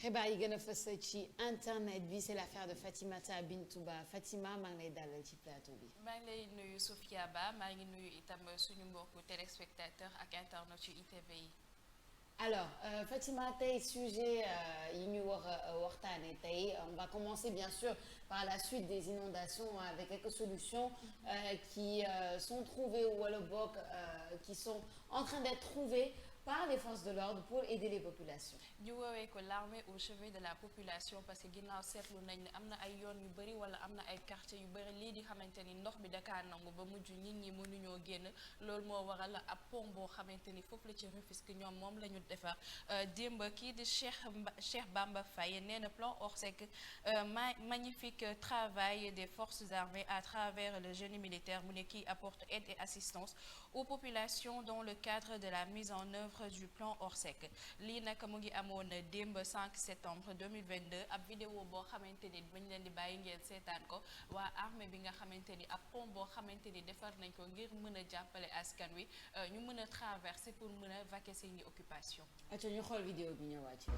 xibaar yi gën a fës ci internet bi c'est l'affaire de Fatimata Bintou Ba Fatima maa ngi lay dalal ci plateau bi. maa ngi lay nuyu Sofia Ba maa ngi nuyu itam suñu mbokku téléspectateur ak internautes yu ITV yi. alors Fatima tey sujet yi ñu war a waxtaanee tey on va commencer bien sûr par la suite des inondations avec quelques solutions qui sont trouvées wala boog qui sont en train d'être trouvées par les forces de l'ordre pour aider les populations. ñu woowee ko l'armée au chevet de la population parce que ginnaaw seetlu nañ ne am na ay yoon yu bëri wala am na ay quartiers yu bëri lii di xamante ni ndox bi dakaa nangu ba mujj nit ñi mënuñoo génn loolu moo waral ab pont boo xamante ni foofu la ci Rufisque ñoom moom la ñu defar démb kii di Cheikh Bamba Faye nee na plan Orsec magnifique travail des forces armées à travers le génie militaire mu ne kii apporte aide et assistance aux populations dans le cadre de la mise en œuvre du plan Orsec lii nag mu ngi amoon démb 5 septembre 2022 ab vidéo boo xamante ni bañ leen di bàyyi ngeen seetaan ko waa armée bi nga xamante ni ab pont boo xamante ni defar nañ ko ngir mën a jàppale askan wi ñu mën a traverser pour mën a vaquer seeni occupation. acca ñu xool vidéo bi ñëwaat ci.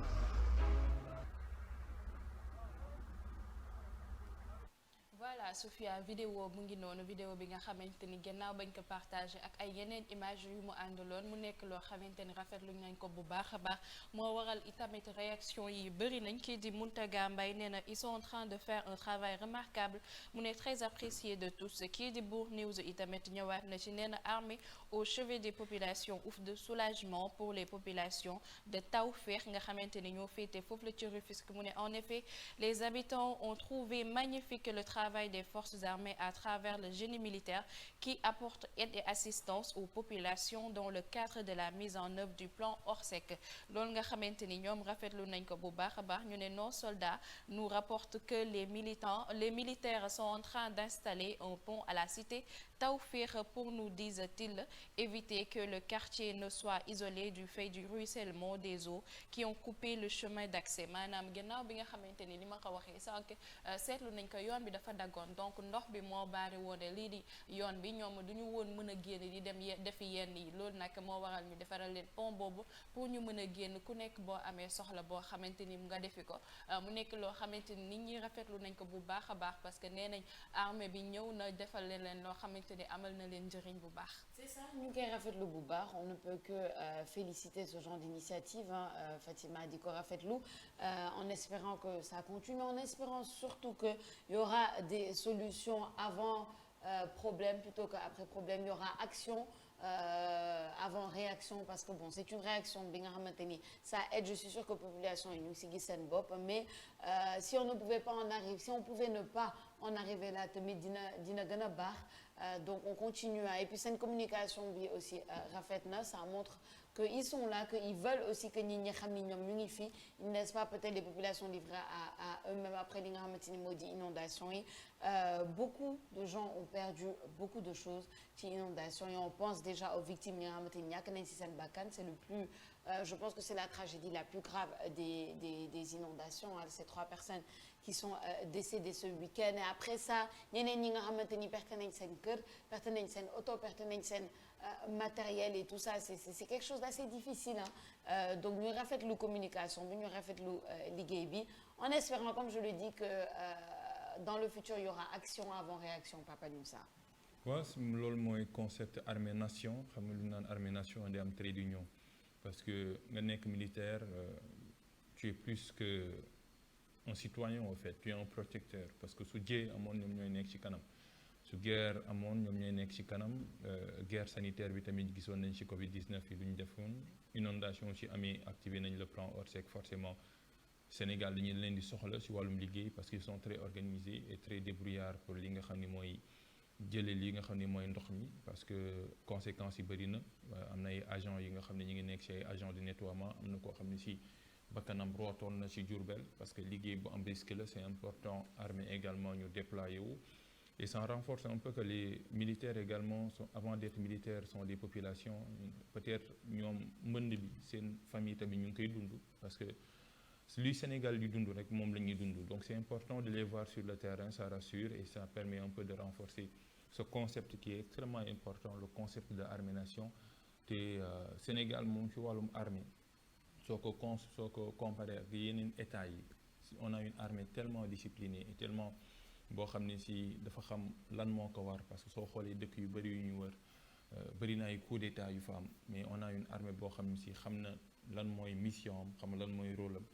voilà Sophia vidéo mu ngi noonu vidéo bi nga xamante ni gannaaw bañ ko partagé ak ay yeneen image yu mu àndaloon mu nekk loo xamante ni rafetlu nañ ko bu baax a baax moo waral itamit réaction yi bëri nañ kii di Mountaga Mbaye nee na ils sont en train de faire un travail remarquable mu ne très apprécié de tous kii di Bour News itamit ñëwaat na ci nee na armée au chevet des populations ouf de soulagement pour les populations de Tawfekh nga xamante ni ñoo féete foofu la ci Rufisque mu ne en effet les habitants ont trouvé magnifique le travail des forces armées à travers le génie militaire qui apporte aide et assistance aux populations dans le cadre de la mise en œuvre du plan Orsec loolu nga xamante ni ñoom rafetlu nañ ko bu baax a baax ñu ne nos soldats nous rapportent que les militaires sont en train d'installer un pont à la cité Tawfekh pour nous disent-ils éviter que le quartier ne soit isolé du fait du ruissellement des eaux qui ont coupé le chemin d'accès maanaam gannaaw bi nga xamante ni li ma ko waxee sànq seetlu nañ ko yoon bi dafa daggoon donc ndox bi moo baari woone lii di yoon bi ñoom du ñu woon mën a génn di dem defi yenn yi loolu nag moo waral ñu defaral leen pont boobu pour ñu mën a génn ku nekk boo amee soxla boo xamante ni nga defi ko mu nekk loo xamante ni nit ñi rafetlu nañ ko bu baax a baax parce que nee nañ armée bi ñëw na defal leen loo xamante ni amal na leen njëriñ bu baax. c'est ça ñu ngi koy rafetlu bu baax on ne peut que féliciter ce genre d'initiative Fatima di ko rafetlu en espérant que ça continue en espérant surtout que y aura des solutions avant problème plutôt qu'après problème il y aura action avant réaction parce que bon c'est une réaction bi nga xamante ni ça aide je suis sûre que population yi ñu ngi si gis seen bopp mais si on ne pouvait pas en arriver si on pouvait ne pas en arriver là tamit dina gën a baax donc on continue et puis seen communication bi aussi rafet na ça montre que ils sont là que ils veulent aussi que nit ñi xam ni ñoom ñu ngi fi ils ne laissent pas peut-être les populations livrées à eux-mêmes après li nga xamante ni moo di inondation yi beaucoup de gens ont perdu beaucoup de choses ci inondation yi on pense déjà aux victimes yi nga xamante ni ñàkk nañ ci seen bakkan c'est le plus je pense que c'est la tragédie la plus grave des inondations hein, ces 3 personnes qui sont décédées ce week-end et après ça ñeneen ñi nga xamante ni perte nañ seen kër perte nañ seen auto perte nañ seen matériel et tout ça c'est quelque chose d'assez difficile hein. Donc ñu rafetlu communication bi ñu rafetlu liggéey bi en espérant comme je le dis que dans le futur il y aura action avant réaction Papa Moussa. waaw loolu mooy concept armée nation xam nga lu ñu naan armée nation day am trait d'union parce que nga nekk militaire tu es plus que un citoyen en fait tu es un protecteur parce que su jee amoon ñoom ñooy nekk ci kanam su guerre amoon ñoom ñooy nekk ci kanam guerre sanitaire bi tamit gisoon nañ ci Covid-19 yi lu ñu defoon inondation ci amee activé nañ le plan Orsec forcément Sénégal dañu leen di soxla ci wàllum liggéey parce qu'ils sont très organisés et très débrouillards pour li nga xam ni mooy jëlee li nga xam ni mooy ndox mi parce que conséquences yi bëri na am na ay agents yi nga xam ne ñu ngi nekk ci ay agents de nettoiement am na koo xam ne si bakkanam rootoon na ci Diourbel parce que liggéey bu am risque la c'est important armée également ñu déployer wu et ça renforce un peu que les militaires également sont avant d'être militaires sont des populations peut-être ñoom mbënd bi seen famille tamit ñu ngi koy dund parce que luy Sénégal di dund rek moom la ñuy dund donc c'est important de les voir sur le terrain ça rassure et ça permet un peu de renforcer ce concept qui est extrêmement important le concept de armée nation te Sénégal moom ci wàllum armée soo ko comparé ak yeneen état yi on a une armée tellement disciplinée et tellement boo xam ne si dafa xam lan moo ko war parce que soo xoolee dëkk yu bëri yu ñu wër bëri na ay coup d'état yu fa am mais on a une armée boo xam ne si xam na lan mooy mission am xam lan mooy rôle am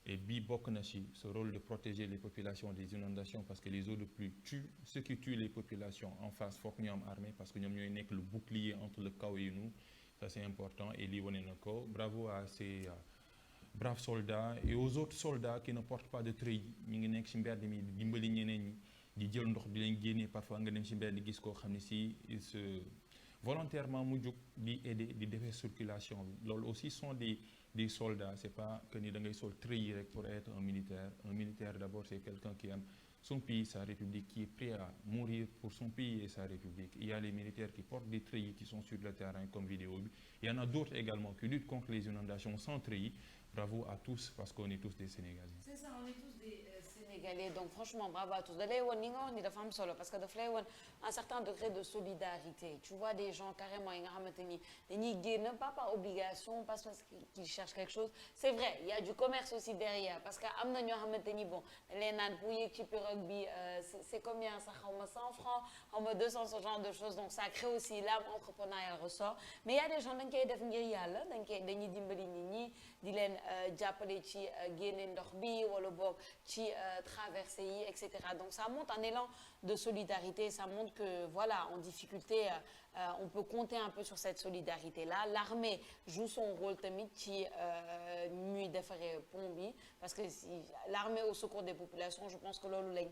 et bii bokk na si ce rôle de protéger les populations des inondations parce que les eaux de pluie tuent ceux qui tuent les populations en face foog ñu am armée parce que ñoom ñooy nekk le bouclier entre le chaos et nous ça c'est important et lii wane na ko bravo à ces braves soldats et aux autres soldats qui ne portent pas de treillis ñu ngi nekk si mbedd mi di dimbali ñeneen ñi di jël ndox di leen génnee parfois nga dem si mbedd di gis koo xam ne si il se volontairement mu jóg di aider di defee circulation bi loolu aussi sont des soldats c'est pas que ni da ngay sol treillis rek pour être un militaire d'abord c'est quelqu'un qui aime son pays sa république qui est prêt à mourir pour son pays et sa république il y a les militaires qui portent des treillis qui sont sur le terrain comme vidéo bi il y en a d'autres également qui luttent contre les inondations sans treillis bravo à tous parce qu'on est tous des Sénégalais. C'est ça, on est tous des Sénégalais donc franchement bravo à tous da lay woon ni nga wax ni dafa am solo parce que daf lay woon un certain degré de solidarité tu vois des gens carrément yi nga xamante ni dañuy génn pas par obligation pas parce qu'ils cherchent quelque chose c'est vrai il y a du commerce aussi derrière parce que am na ñoo xamante ni bon dañ leen naan pour yéeg ci pirogue bi c'est combien ça xaw ma 100 francs xaw ma 200 ce genre de choses donc ça crée aussi l'âme entrepreneuriale ressort mais il y a des gens dañ koy def ngir yàlla dañuy dimbali nit ñi di leen jàppale ci génne ndox bi wala boog ci traversée yi etc donc ça montre un élan de solidarité ça montre que voilà en difficulté on peut compter un peu sur cette solidarité là l'armée joue son rôle tamit ci ñuy defaree pont bi parce que l'armée au secours des populations je pense que loolu lañ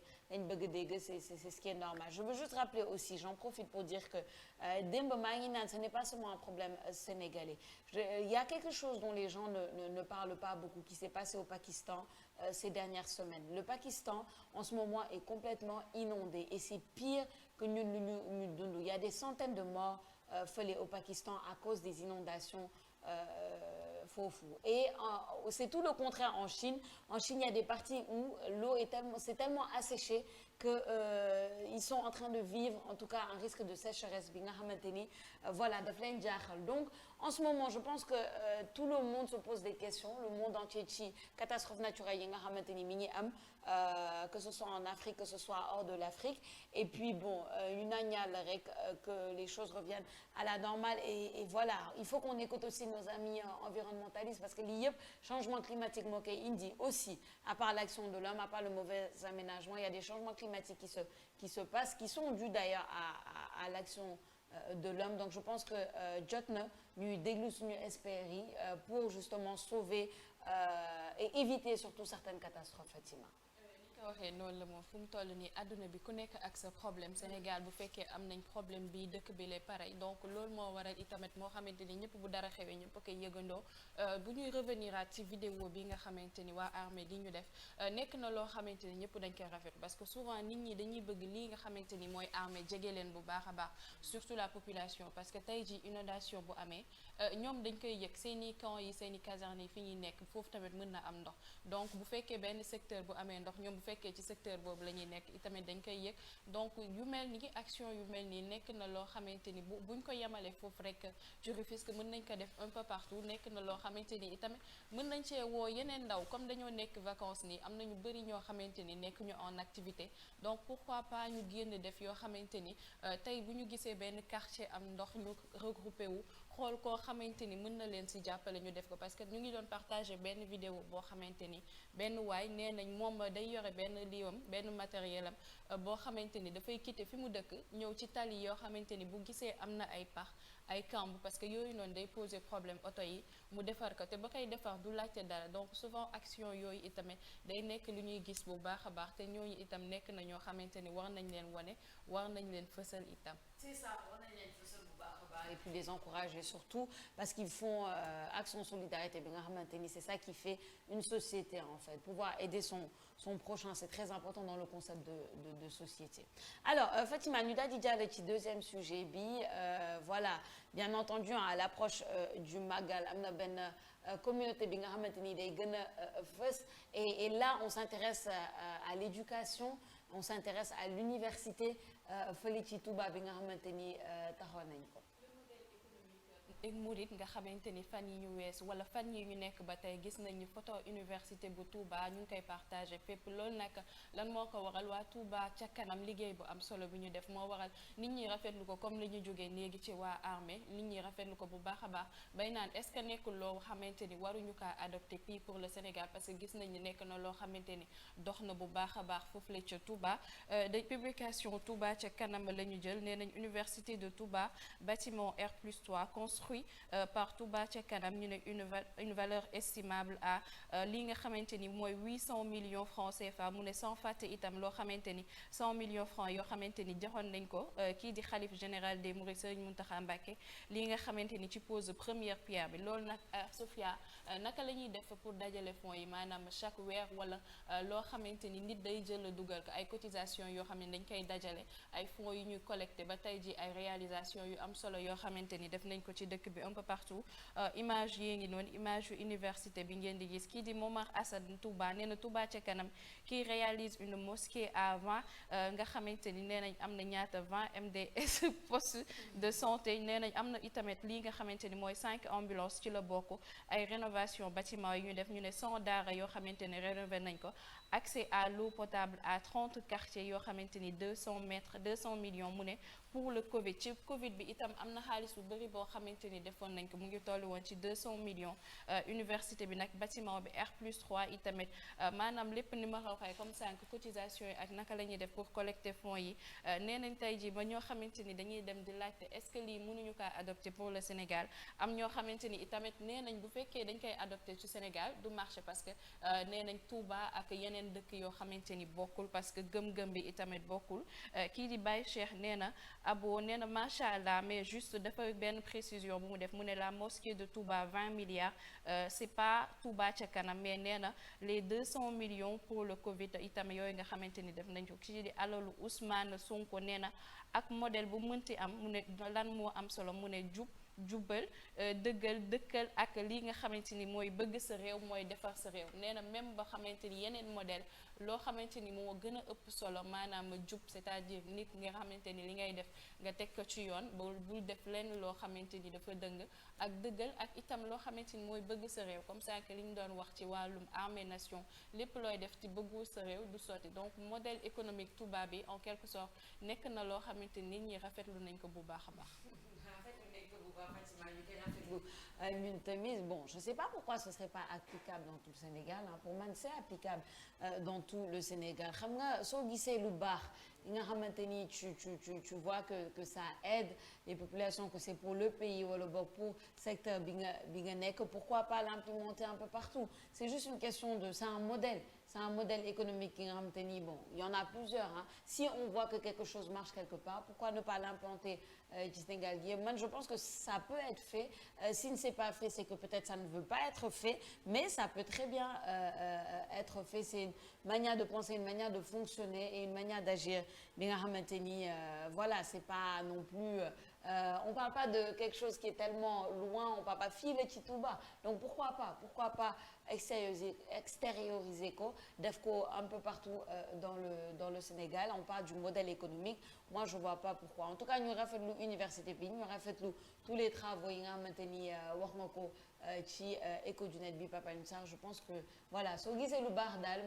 bëgg a dégg c'est ce qui est normal je veux juste rappeler aussi j'en profite pour dire que démb maa ngi naan ce n'est pas seulement un problème sénégalais il y a quelque chose dont les gens ne parlent pas beaucoup qui s'est passé au Pakistan ces dernières semaines le Pakistan en ce moment est complètement inondé et c'est pire que ñun lu ñu dund il y a des centaines de morts fële au Pakistan à cause des inondations foofu et c'est tout le contraire en Chine il y a des parties où l'eau c'est tellement asséché que ils sont en train de vivre en tout cas un risque de sécheresse bi nga xamante ni voilà daf leen jaaxal donc en ce moment je pense que tout le monde se pose des questions le monde entier ci catastrophe naturelle yi nga xamante ni mi ngi am que ce soit en Afrique que ce soit hors de l'Afrique et puis bon ñu naan Yàlla rek que les choses reviennent à la normale et voilà il faut qu'on écoute aussi nos amis environnementalistes parce que lii yëpp changement climatique moo koy indi aussi à part l'action de l'homme à part le mauvais aménagement il y a des changements climatiques qui se passent qui sont dus d'ailleurs à l'action de l'homme donc je pense que jot na ñuy déglu suñu experts yi pour justement sauver et éviter surtout certaines catastrophes Fatima waxee noonu la moom fu mu toll nii àdduna bi ku nekk ak sa problème Sénégal bu fekkee am nañ problème bi dëkk bi lay pareil donc loolu moo waral itamit moo xamante ni ñëpp bu dara xewee ñëpp a koy yëgandoo bu ñuy revenir at ci vidéo bi nga xamante ni waa armée di ñu def nekk na loo xamante ni ñëpp dañ koy rafet parce que souvent nit ñi dañuy bëgg lii nga xamante ni mooy armée jege leen bu baax a baax surtout la population parce que tey ji inondation bu amee ñoom dañ koy yëg seeni camp yi seeni caserne yi fi ñuy nekk foofu tamit mën na am ndox donc bu fekkee benn secteur bu amee ndox ñoom bu fekkee ci secteur boobu la ñuy nekk itamit dañ koy yëg donc yu mel ni action yu mel nii nekk na loo xamante ni buñ ko yemalee foofu rek ci Rufisque mën nañ ko def un peu partout nekk na loo xamante ni itamit mën nañ cee woo yeneen ndaw comme dañoo nekk vacances nii am na ñu bëri ñoo xamante ni nekk ñu en activité donc pourquoi pas ñu génn def yoo xamante ni tey bu ñu gisee benn quartier am ndox ñu regroupé wu xool koo xamante ni mën na leen ci jàppale ñu def ko parce que ñu ngi doon partager benn vidéo boo xamante ni benn waay nee nañ moom day yore benn liiwam benn matériel am boo xamante ni dafay quitter fi mu dëkk ñëw ci tali yoo xamante ni bu gisee am na ay pax ay kamb parce que yooyu noonu day poser problème oto yi mu defar ko te ba koy defar du laajte dara donc souvent action yooyu itamit day nekk lu ñuy gis bu baax a baax te ñooñu itam nekk na ñoo xamante ni war nañ leen wane war nañ leen fësal itam. C'est ça, war nañ leen fësal bu baax a baax et puis les encourager surtout parce qu'ils font action solidarité bi nga xamante ni c'est ça qui fait une société en fait pouvoir aider son prochain c'est très important dans le concept de société. Alors Fatima ñu daal di jàll ci deuxième sujet bi voilà bien entendu à l'approche du Magal am na benn communauté bi nga xamante ni day gën a fës et là on s'intéresse à l'éducation on s'intéresse à l'université fële ci Touba bi nga xamante ni taxaw nañ ko. murit nga xamante ni fan yi ñu weesu wala fan yi ñu nekk ba tey gis nañu photo université bu Touba ñu ngi koy partagé fépp loolu nag lan moo ko waral waa Touba ca kanam liggéey bu am solo bi ñu def moo waral nit ñi rafetlu ko comme li ñu jógee léegi ci waa armée nit ñi rafetlu ko bu baax a baax bay naan est-ce que nekkul loo xamante ni waruñu kaa adopté fii pour le Sénégal parce que gis nañu nekk na loo xamante ni dox na bu baax a baax foofu la ca Touba de publication Touba ca kanam la ñu jël nee nañ université de Touba bâtiment R+3 construit par Touba ca kanam ñu ne une valeur estimable à li nga xamante ni mooy 800 millions francs CFA mu ne sans fàtte itam loo xamante ni 100 millions francs yoo xamante ni joxoon nañ ko kii di xalif général des Mourides Serigne Mountakha Mbacké li nga xamante ni ci pose première pierre bi loolu nag Sophia naka la ñuy def pour dajale fonds yi maanaam chaque weer wala loo xamante ni nit day jël dugal ko ay cotisation yoo xam ne dañ koy dajale ay fonds yu ñuy collecté ba tey ji ay réalisation yu am solo yoo xamante ni def nañ ko ci dëkk bi un peu partout image yi ngi noonu image yu université bi ngeen di gis kii di Momar Assad Touba nee na Touba ca kanam kii réalise une mosquée à 20 nga xamante ni nee nañ am na ñaata 20 MDS poste de santé nee nañ am na itamit lii nga xamante ni mooy 5 ambulances ci la bokk ay rénovation bâtiment yi ñu def ñu ne 100 daara yoo xamante ni rénové nañ ko accès à l'eau potable à 30 quartiers yoo xamante ni 200 millions mu ne pour le Covid ci Covid bi itam am na xaalis bu bëri boo xamante ni defoon nañ ko mu ngi tollu woon ci 200 millions université bi nag bâtiment bi R+3 itamit maanaam lépp ni ma ko waxee comme ça cotisation yi ak naka la ñuy def pour collecter fonds yi nee nañ tey jii ba ñoo xamante ni dañuy dem di laajte est-ce que lii mënuñu kaa adopté pour le Sénégal am ñoo xamante ni itamit nee nañ bu fekkee dañ koy adopté ci Sénégal du marché parce que nee nañ Touba ak yeneen dëkk yoo xamante ni bokkul parce que gëm-gëm bi itamit bokkul kii di Baye Cheikh nee na abo nee na macha allah mais juste dafa benn précision bu mu def mu ne la mosquée de Touba 20 milliards c'est pas Touba ca kanam mais nee na les 200 millions pour le Covid itam yooyu nga xamante ni def nañ ko kii di alalu Ousmane Sonko nee na ak modèle bu mënti am mu ne lan moo am solo mu ne jubbal dëggal dëkkal ak lii nga xamante ni mooy bëgg sa réew mooy defar sa réew nee na même ba xamante ni yeneen modèle loo xamante ni moo gën a ëpp solo maanaam jub c'est-à-dire nit nga xamante ni li ngay def nga teg ko ci yoon bul def lenn loo xamante ni dafa dëng ak dëggal ak itam loo xamante ni mooy bëgg sa réew comme ça que li ñu doon wax ci wàllum armée nation lépp looy def ci bëggu sa réew du sotti donc modèle économique Touba bi en quelque sorte nekk na loo xamante ni nit ñi rafetlu nañ ko bu baax a baax. Ñun tamit bon je sais pas pourquoi ce serait pas applicable dans tout le Sénégal pour man c'est applicable dans tout le Sénégal xam nga soo gisee lu baax li nga xamante ni tu vois que ça aide les populations que c'est pour le pays wala boog pour secteur bi nga nekk pourquoi pas l'implémenter un peu partout c'est juste une question de c'est un modèle économique ki nga xamante ni bon il y en a plusieurs si on voit que quelque chose marche quelque part pourquoi ne pas l'implanter ci Sénégal gi man je pense que ça peut être fait si ne c'est pas fait c'est que peut-être ça ne veut pas être fait mais ça peut très bien être fait c'est une manière de penser une manière de fonctionner et une manière d'agir bi nga xamante ni voilà c'est pas non plus on parle pas de quelque chose qui est tellement loin on parle pas fii la ci Touba donc pourquoi pas extérioriser ko def ko un peu partout dans le Sénégal on parle du modèle économique moi je vois pas pourquoi en tout cas ñu rafetlu université bi ñu rafetlu tous les travaux yi nga xamante ni wax nga ko ci éco du net bi Papa Alioune Sarr je pense que voilà soo gisee lu baax daal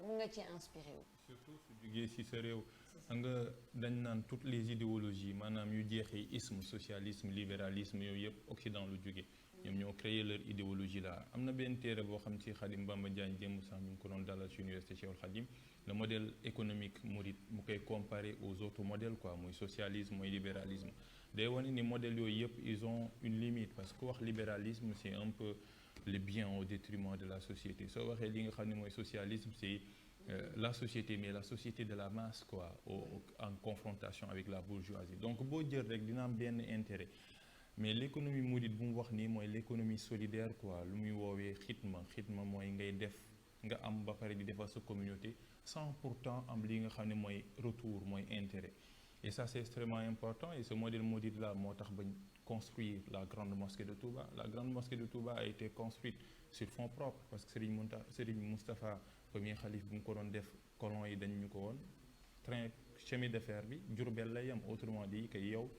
mun nga ci inspiré wu. surtout su jugee ci sa réew nga dañ naan toutes les idéologies maanaam yu jeexee isme socialisme libéralisme yooyu yëpp Occident lu jóge ñoom ñoo créé leur idéologie là am na benn téere boo xam ci Khadim Bamba Diagne démb sax ñu ngi ko doon dalal ci université Cheikhoul Khadim le modèle économique mouride mu koy comparer aux autres modèles quoi muy socialisme mooy libéralisme day wane ni modèles yooyu yëpp ils ont une limite parce que wax libéralisme c'est un peu le bien au détriment de la société soo waxee li nga xam ne mooy socialisme c'est la société mais la société de la masse quoi en confrontation avec la bourgeoisie donc boo jël rek dina am benn intérêt mais l'économie mouride bu mu wax nii mooy l'économie solidaire quoi lu muy woowee xitma mooy ngay def nga am ba pare di defal sa communauté sans pourtant am li nga xam ne mooy retour mooy intérêt et ça c'est extrêmement important et ce modèle mouride là moo tax bañ construire la grande mosquée de Touba la grande mosquée de Touba a été construite sur fonds propres parce que Serigne Moustapha premier xalif bu mu ko doon def colon yi dañ ñu ko woon chemin de fer bi Diourbel lay yam autrement dit que yow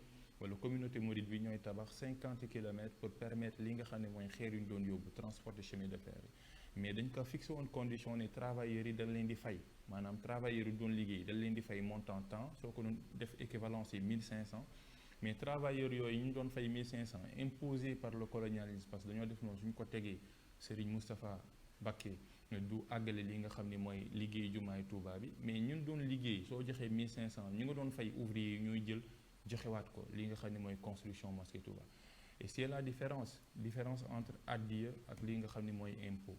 wala communauté mouride bi ñooy tabax 50 kilomètres pour permettre li nga xam ne mooy xeer yu ñu doon yóbbu transporter chemin de fer yi mais dañ ko fixé woon condition ne travailleurs yi dañ leen di fay maanaam travailleurs yi doon liggéey dañ leen di fay montant temps soo ko doon def équivalence yi 1500 mais travailleurs yooyu ñu doon fay 1500 imposé par le colonialisme parce que dañoo def noonu suñu ko tegee Serigne Moustapha Baké du àggale li nga xam ne mooy liggéey jumaay Touba bi mais ñun doon liggéey soo joxee 1500 ñu nga doon fay ouvrier yi ñooy jël joxewaat ko li nga xam ne mooy construction mosquée Touba et c'est la différence entre addiya ak li nga xam ne mooy impôt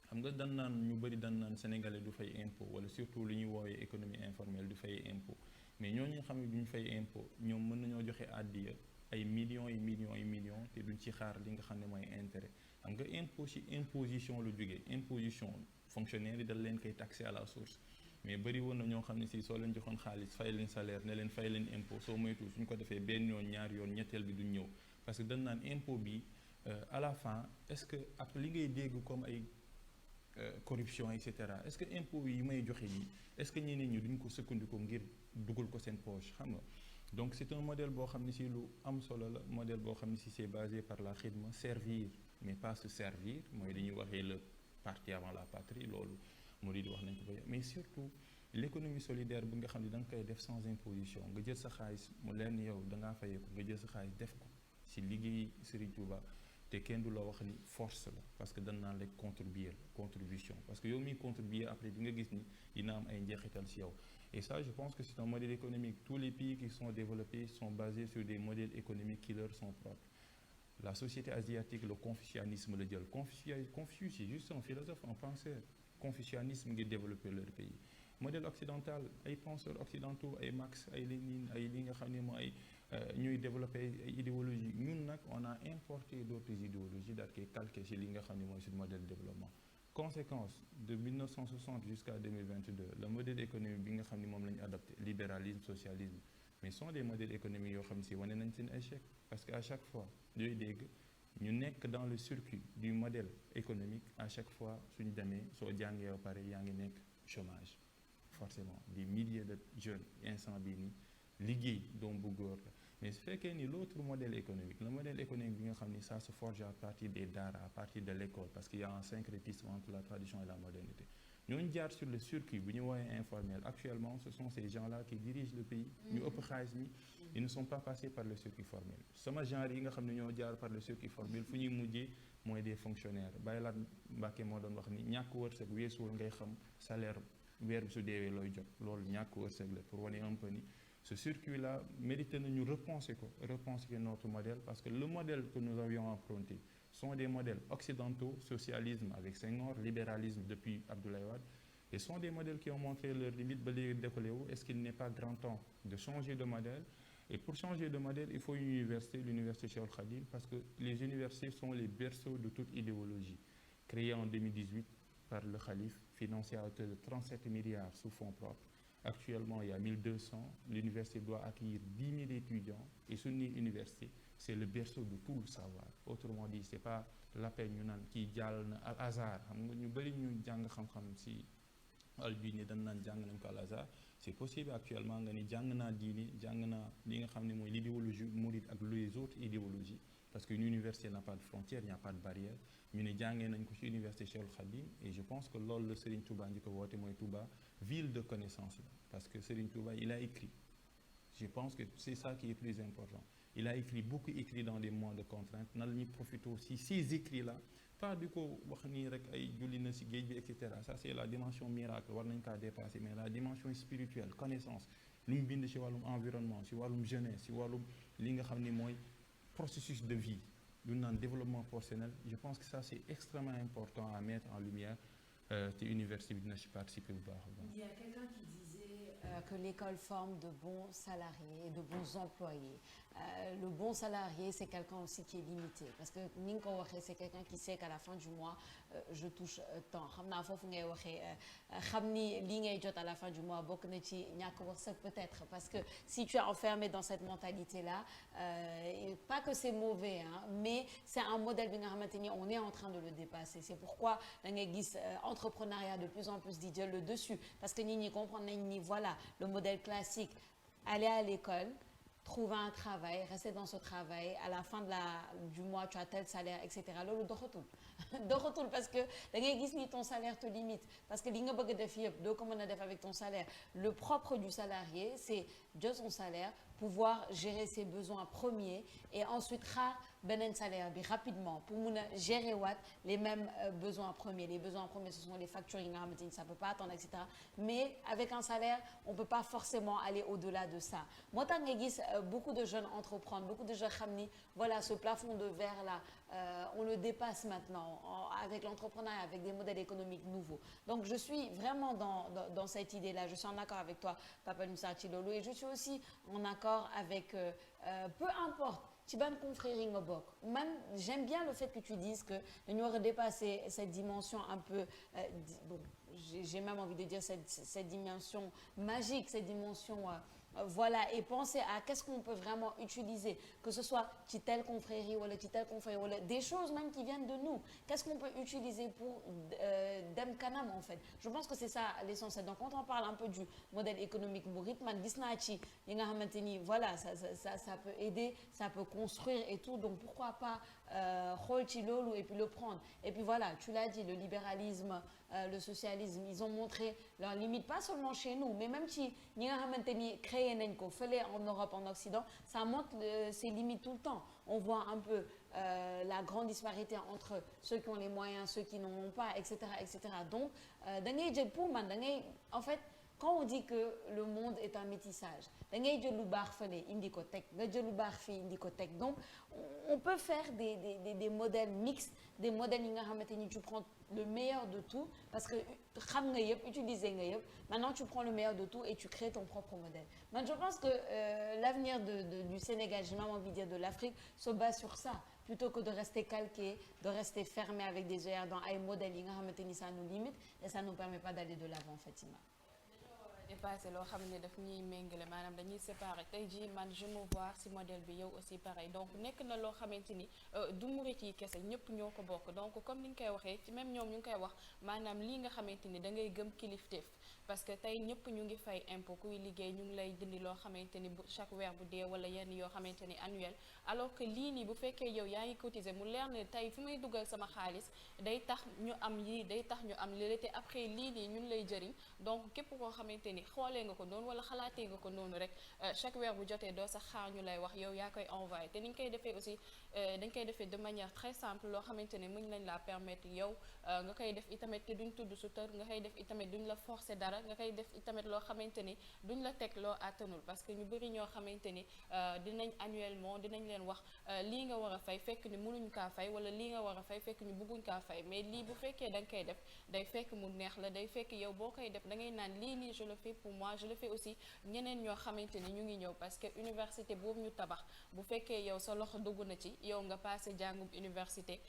xam nga dan naan ñu bëri dan naan sénégalais du fay impôt wala surtout li ñuy woowee économie informelle du fay impôt mais ñooñu nga xam ne duñu fay impôt ñoom mën nañoo joxe addiya ay millions et millions et millions te duñ ci xaar li nga xam ne mooy intérêt xam nga impôt ci imposition lu jógee imposition fonctionnaire yi dal leen koy taxé à la source mais bëri woon na ñoo xam ne si soo leen joxoon xaalis fay leen salaire ne leen fay leen impôt soo moytu suñ ko defee benn yoon ñaari yoon ñetteel bi duñ ñëw parce que dañ naan impôt bi à la fin est-ce que ak li ngay dégg comme ay corruption et cetera est-ce que impôt yi may joxe yi est-ce que ñeneen ñi duñ ko sukkandiku ngir dugal ko seen poche xam nga donc c'est un modèle boo xam ne si lu am solo la modèle boo xam ne si c'est basé par la xidma servir mais pas se servir mooy dañuy waxee le parti avant la patrie loolu moo di wax nañ ko ba mais surtout l'économie solidaire bi nga xam ne da nga koy def sans imposition nga jël sa xaalis mu leer ni yow da ngaa fayee ko nga jël sa xaalis def ko si liggéey Serigne Touba te kenn du la wax ni force la parce que dañ naan la contribution parce que yow miy contribuer après di nga gis ni dina am ay njeexital si yow et ça je pense que c'est un modèle économique tous les pays qui sont développés sont basés sur des modèles économiques qui leur sont propres la société asiatique le confucianisme la jël Confucius c'est juste un philosophe un penseur confucianisme ngir développer leur pays modèle occidental ay penseurs occidentaux ay Marx ay Lénine ay li nga xam ne mooy ñuy développer ay idéologie ñun nag on a importé d'autres idéologies daal koy calqué ci li nga xam ne mooy suñu modèle de développement conséquence de 1960 jusqu'à 2022 le modèle économique bi nga xam ne moom la ñu adopté libéralisme socialisme mais sont des modèles économiques yoo xam ne si wane nañ seen échec parce que à chaque fois yooyu dégg ñu nekk dans le circuit du modèle économique à chaque fois suñu demee soo jàngee ba pare yaa ngi nekk chômage forcément des milliers de jeunes instant bii nii liggéey doom bu góor la mais su fekkee ni l'autre modèle économique le modèle économique bi nga xam ni ça se forge à partir des daara à partir de l'école parce qu'il y a un syncrétisme entre la tradition et la modernité ñooñu jaar sur le circuit bu ñu woowee informel actuellement ce sont ces gens-là qui dirigent le pays ñu ëpp xaalis mi ils ne sont pas passés par le circuit formel sama genre yi nga xam ne ñoo jaar par le circuit formel fu ñuy mujjee mooy des fonctionnaires Baye Laat Mbàkke moo doon wax ni ñàkk wërsëg weesuwul ngay xam salaire weer bi su deewee looy jot loolu ñàkk wërsëg la pour wane un peu ni ce circuit-là mérite nañu repenser notre modèle parce que le modèle que nous avions emprunté sont des modèles occidentaux, socialisme avec Senghor, libéralisme depuis Abdoulaye Wade, et sont des modèles qui ont montré leurs limites ba léegi décollé wu. Est-ce qu'il n'est pas grand temps de changer de modèle? Et pour changer de modèle, il faut une université, l'université Cheikhoul Khadim, parce que les universités sont les berceaux de toute idéologie. Créée en 2018 par le Khalife, financée à hauteur de 37 milliards sous fonds propres. Actuellement, il y a 1200. L'université doit accueillir 10 000 étudiants. Et sur une université, c'est le berceau de tout le savoir. Autrement dit, c'est pas l'appel ñu naan kii jàll na al hasard xam nga ñu bëri ñu jàng xam-xam si al diine dañ naan jàng nañ ko al hasard. C'est possible actuellement nga ni jàng naa diine jàng naa li nga xam ne mooy l'idéologie mouride ak les autres idéologies parce qu'une université n'a pas de frontières, il n'y a pas de barrière. ñu ne jàngee nañ ko ci université Cheikhoul Khadim et je pense que loolu la Serigne Touba njëkk a woote mooy Touba ville de connaissance la parce que Serigne Touba il a écrit je pense que c'est ça qui est plus important il a écrit beaucoup écrit dans des moments de contrainte nan la ñuy profiter aussi ces écrits là pas di ko wax nii rek ay julli na si géej bi et cetera ça c'est la dimension miracle war nañ kaa dépasser mais la dimension spirituelle connaissance lu mu bind ci wàllum environnement ci wàllum jeunesse ci wàllum li nga xam ni mooy processus de vie du naan développement personnel je pense que ça c'est extrêmement important à mettre en lumière te université bi dina ci participer bu baax a baax. Il y a quelqu'un qui disait que l'école forme de bons salariés et de bons employés. Le bon salarié c'est quelqu'un aussi qui est limité parce que ni nga ko waxee c'est quelqu'un qui sait qu'à la fin du mois je touche tant xam naa foofu ngay waxee xam ni lii ngay jot à la fin du mois bokk na ci ñàkk wërsëg peut-être parce que si tu es enfermé dans cette mentalité-là pas que c'est mauvais hein, mais c'est un modèle bi nga xamante ni on est en train de le dépasser c'est pourquoi da ngay gis entrepreneuriat de plus en plus di jël le dessus parce que nit ñi comprendre nañ ni voilà le modèle classique aller à l'école trouver un travail, rester dans ce travail, à la fin du mois, tu as tel salaire, etc. loolu doxatul doxatul parce que da ngay gis ni ton salaire te limite parce que li nga bëgg a def yëpp doo ko mën a def avec ton salaire. Le propre du salarié, c'est jot son salaire, pouvoir gérer ses besoins premiers et ensuite xaar beneen salaire bi rapidement pour mun a gérer waat les mêmes besoins premiers. Les besoins premiers, ce sont les factures yi nga xamante ni ça peut pas attendre, etc. Mais avec un salaire, on peut pas forcément aller au-delà de ça. moo tax nga gis beaucoup de jeunes entreprendre, beaucoup de jeunes xam ni voilà ce plafond de verre là on le dépasse maintenant avec l'entrepreneuriat, avec des modèles économiques nouveaux. Donc je suis vraiment dans cette idée-là. Je suis en accord avec toi, Papa Moussa ci loolu, et je suis aussi en accord avec peu importe ci ban confrérie nga bokk. Man j'aime bien le fait que tu dises que dañu war a dépasser cette dimension un peu bon, j'ai même envie de dire cette dimension magique, cette dimension voilà, et penser à qu'est-ce qu'on peut vraiment utiliser, que ce soit ci telle confrérie wala ci telle confrérie wala des choses même qui viennent de nous. Qu'est-ce qu'on peut utiliser pour dem kanam en fait. Je pense que c'est ça l'essentiel. Donc quand on parle un peu du modèle économique mouride, man gis naa ci yi nga xamante ni voilà ça peut aider, ça peut construire et tout. Donc pourquoi pas xool ci loolu et puis le prendre. Et puis voilà, tu l'as dit, le libéralisme, le socialisme, ils ont montré leurs limites, pas seulement chez nous, mais même ci ñi nga xamante ni créé nañ ko fële en Europe, en Occident, ça montre ses limites tout le temps. On voit un peu la grande disparité entre ceux qui ont les moyens, ceux qui n'en ont pas, etc., etc. Donc da ngay jël pour man da ngay en fait quand on dit que le monde est un métissage, da ngay jël lu baax fële indi ko teg nga jël lu baax fii indi ko teg. Donc on peut faire des modèles mixtes, des modèles yi nga xamante ni tu prends le meilleur de tout parce que xam nga yëpp utiliser nga yëpp. Maintenant tu prends le meilleur de tout et tu crées ton propre modèle. Man je pense que l'avenir du Sénégal, j'ai même envie de dire de l'Afrique, se base sur ça plutôt que de rester calqué, de rester fermé avec des œillères dans ay modèles yi nga xamante ni ça nous limite et ça nous permet pas d'aller de l'avant, Fatima. dépassé loo xam ne daf ñuy méngale maanaam dañuy séparer tey jii man je me vois ci modèle bi yow aussi pareil donc nekk na loo xamante ni du murit yi kese ñëpp ñoo ko bokk donc comme ni ñu koy waxee ci même ñoom ñu ngi koy wax maanaam lii nga xamante ni da ngay gëm kilifteef parce que tey ñëpp ñu ngi fay impôt kuy liggéey ñu ngi lay dindi loo xamante ni bu chaque weer bu dee wala yenn yoo xamante ni annuel alors que lii nii bu fekkee yow yaa ngi cotiser mu leer ne tey fi may dugal sama xaalis day tax ñu am yii day tax ñu am lii te après lii nii ñun lay jëriñ donc képp koo xamante ni xoolee nga ko noonu wala xalaatee nga ko noonu rek chaque weer bu jotee doo sax xaar ñu lay wax yow yaa koy envoyé te ni ñu koy defee aussi dañ koy defee de manière très simple loo xamante ni mën nañ la permettre yow nga koy def itamit te duñ tudd su tër nga koy def itamit duñ la forcer dara nga koy def itamit loo xamante ni duñ la teg loo àttanul parce que ñu bëri ñoo xamante ni dinañ annuellement dinañ leen wax lii nga war a fay fekk ni mënuñ kaa fay wala lii nga war a fay fekk ni bëgguñ kaa fay mais lii bu fekkee da nga koy def day fekk mu neex la day fekk yow boo koy def da ngay naan lii nii je le fais pour moi, je le fais aussi ñeneen ñoo xamante ni ñu ngi ñëw parce que université boobu ñu tabax bu fekkee yow sa loxo dugg na ci yow nga passé jàngum université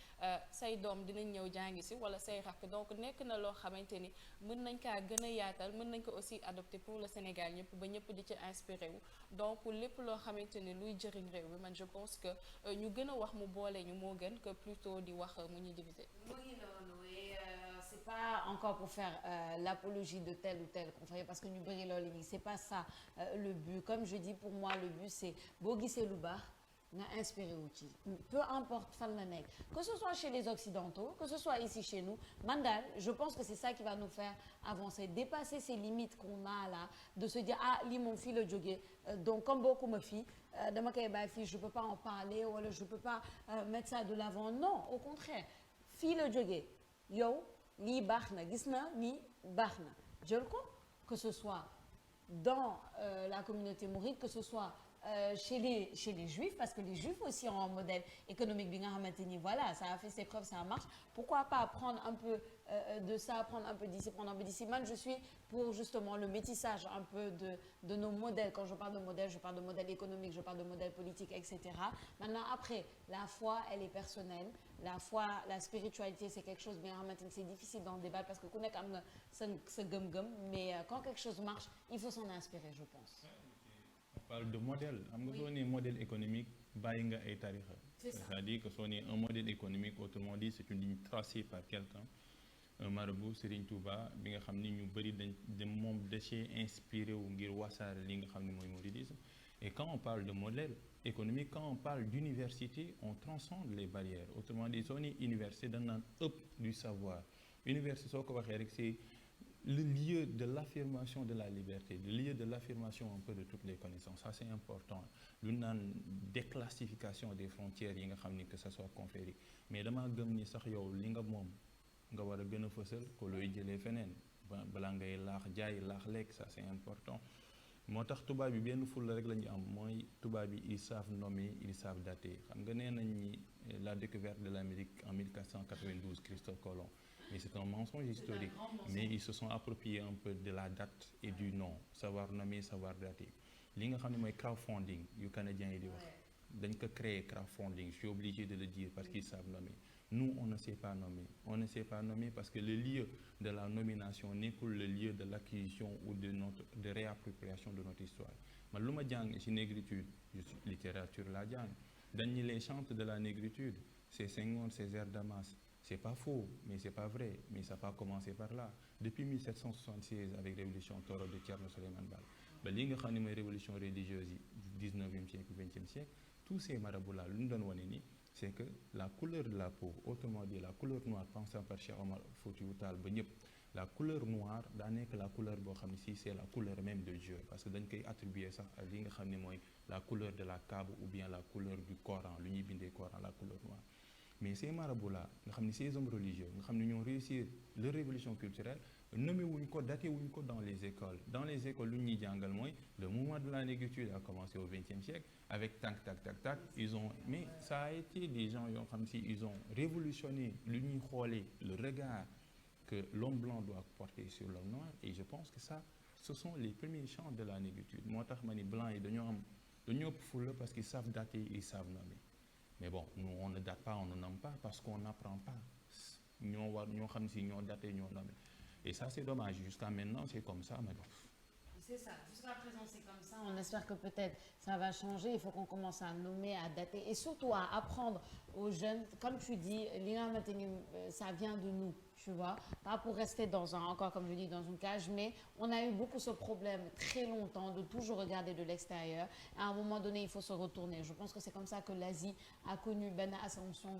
say doom dinañ ñëw jàngi si wala say rakk donc nekk na loo xamante ni mën nañ kaa gën a yaatal mën nañ ko aussi adopter pour le Sénégal ñëpp ba ñëpp di ci inspiré wu donc lépp loo xamante ni luy jëriñ réew mi man je pense que ñu gën a wax mu boole ñu moo gën que plutôt di wax mu ñuy diviser. C'est pas encore pour faire l'apologie de telle ou telle confrérie parce que ñu bëri loolu nii c'est pas ça le but. Comme je dis, pour moi le but c'est boo gisee lu baax nga inspiré wu ci peu importe fan la nekk, que ce soit chez les occidentaux, que ce soit ici chez nous. Man daal je pense que c'est ça qui va nous faire avancer, dépasser ces limites qu'on a là, de se dire ah lii moom fii la jógee donc comme bokkuma fii dama koy bàyyi fii, je peux pas en parler wala je peux pas mettre ça de l'avant. Non, au contraire, fii la jógee yow lii baax na gis na nii baax na jël ko, que ce soit dans la communauté mouride, que ce soit chez les juifs, parce que les juifs aussi ont un modèle économique bi nga xamante ni voilà ça a fait ses preuves, ça marche. Pourquoi pas prendre un peu de ça, prendre un peu d'ici, prendre un peu d'ici. Man, je suis pour justement le métissage un peu de nos modèles. Quand je parle de modèle, je parle de modèle économique, je parle de modèle politique, etc. Maintenant, après, la foi, elle est personnelle. La foi, la spiritualité, c'est quelque chose bien maintenant, c'est difficile d'en débattre parce que ku nekk am nga sa gëm-gëm, mais quand quelque chose marche, il faut s'en inspirer, je pense. On parle de modèle. Am nga soo nee modèle économique bàyyi nga ay tarixa. C'est-à-dire que soo nee un modèle économique, autrement dit, c'est une ligne tracée par quelqu'un. Un marabout, Serigne Touba, bi nga xam ni ñu bëri dañ moom da cee inspiré wu ngir wasaare li nga xam ne mooy mouridisme. Et quand on parle de modèle économique, quand on parle d'université, on transcende les barrières. Autrement dit, soo nee université dañ naan ëpp du savoir. Université soo ko waxee rek c'est le lieu de l'affirmation de la liberté, le lieu de l'affirmation un peu de toutes les connaissances. Ça c'est important. Lu naan déclassification des frontières yi nga xam ni que ça soit confrérie. Mais dama gëm ni sax yow li nga moom nga war a gën a fësal ko looy jëlee feneen balaa ngay laax jaay laax lekk, ça c'est important. moo tax tubaab bi benn fulla rek la ñu am mooy tubaab bi ils savent nommer ils savent dater xam nga nee nañ ni la découverte de l'Amérique en 1492 Christophe Colomb, mais c'est un mensonge historique, mais ils se sont appropriés un peu de la date et du nom, savoir nommer savoir dater. Li nga xam ne mooy crowdfunding yu canadiens yi di wax dañ ko créer crowdfunding, je suis obligé de le dire parce qu'ils savent nommer. Nous, on ne sait pas nommer. On ne sait pas nommer parce que le lieu de la nomination n'est que le lieu de l'acquisition ou de réappropriation de notre histoire. Man lu ma jàng ci négritude, littérature laa jàng. Dañ ni les chantres de la négritude, c'est Senghor, Césaire Damas. C'est pas faux, mais c'est pas vrai. Mais ça n'a pas commencé par là. Depuis 1776, avec la révolution Toro de Thierno Souleymane Baal, ba li nga xam ne mooy révolution religieuse yi du 19e siècle, 20e siècle, tous ces marabouts-là, lu ñu doon wane ni c'est que la couleur de la peau, autrement dit la couleur noire, pensant par Cheikh Omar Foutiyou Tall ba ñëpp, la couleur noire daa nekk la couleur boo xam ne si c'est la couleur même de Dieu, parce que dañ koy attribuer sax ak li nga xam ne mooy la couleur de la Kaaba ou bien la couleur du Coran, lu ñuy bindee Coran, la couleur noire. Mais ces marabouts-là nga xam ne ces hommes religieux nga xam ne ñoo réussir leur révolution culturelle, nommé wuñ ko, daté wuñ ko dans les écoles. Dans les écoles lu ñuy jàngal mooy le mouvement de la négritude a commencé au XXe siècle avec tac tac tac tac, mais ça a été des gens yoo xam si ils ont révolutionné lu ñuy xoolee le regard que l'homme blanc doit porter sur l'homme noir, et je pense que ça ce sont les premiers chants de la négritude. Moo tax ma ni blanc yi dañoo ëpp fulla parce qu'ils savent dater, ils savent nommer. Mais bon, nous on ne date pas, on ne nomme pas parce qu'on n'apprend pas. ñoo xam si ñoo daté ñoo nommé. Et ça c'est dommage, jusqu'à maintenant c'est comme ça, mais bon. C'est ça, jusqu'à présent c'est comme ça, on espère que peut-être ça va changer, il faut qu'on commence à nommer, à dater et surtout à apprendre aux jeunes, comme tu dis, ça vient de nous, tu vois, pas pour rester encore comme je dis, dans une cage, mais on a eu beaucoup ce problème très longtemps de toujours regarder de l'extérieur. À un moment donné, il faut se retourner. Je pense que c'est comme ça que l'Asie a connu Ben Ascension,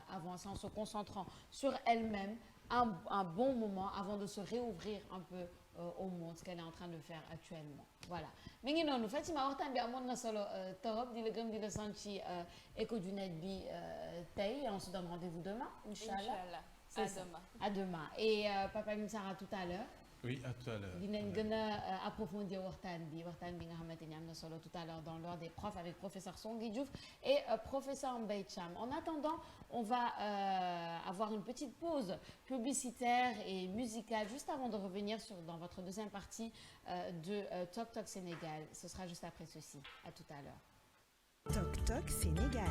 avant, en se concentrant sur elle-même un bon moment avant de se réouvrir un peu au monde, ce qu'elle est en train de faire actuellement. Voilà. Mais ngi noonu Fatima waxtaan bi amoon na solo torop di la gëm di la sant ci Écho du Net bi tey. On se donne rendez-vous demain, Inch'Allah. À demain. À demain. Et Papa Moussara tout à l'heure. Oui, à tout à l'heure. Dinañ gën a approfondir waxtaan bi nga xamante ni am na solo tout à l'heure dans l'heure des profs avec professeur Songui Diouf et professeur Mbaye Thiam. En attendant, on va avoir une petite pause publicitaire et musicale juste avant de revenir dans votre deuxième partie de Tok Tok Sénégal. Ce sera juste après ceci. À tout à l'heure. Tok Tok Sénégal.